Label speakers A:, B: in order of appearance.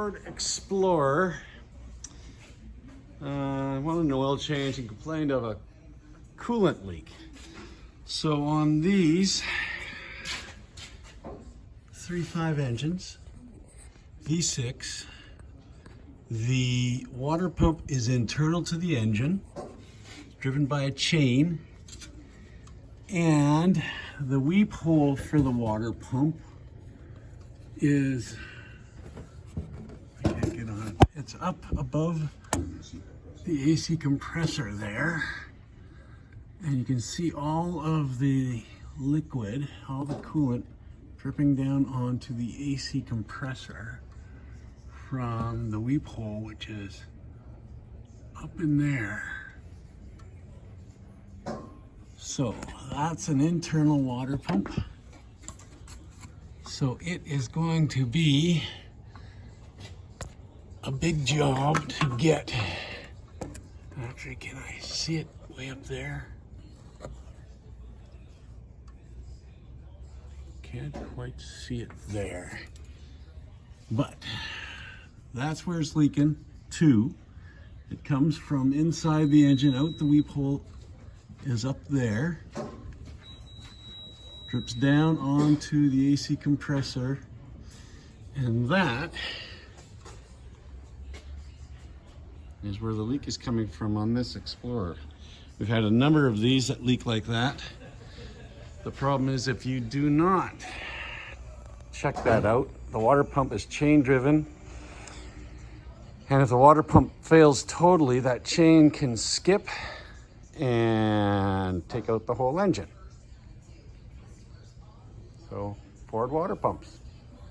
A: Ford Explorer wanted an oil change and complained of a coolant leak. So on these 3.5 engines, V6, the water pump is internal to the engine, driven by a chain, and the weep hole for the water pump is, I can't get on it, it's up above the AC compressor there, and you can see all of the liquid, all the coolant dripping down onto the AC compressor from the weep hole, which is up in there. So that's an internal water pump. So it is going to be a big job to get. Actually, can I see it way up there? Can't quite see it there. But that's where it's leaking to. It comes from inside the engine, out the weep hole is up there. Drips down onto the AC compressor, and that is where the leak is coming from on this Explorer. We've had a number of these that leak like that. The problem is if you do not check that out, the water pump is chain driven, and if the water pump fails totally, that chain can skip and take out the whole engine. So, Ford water pumps.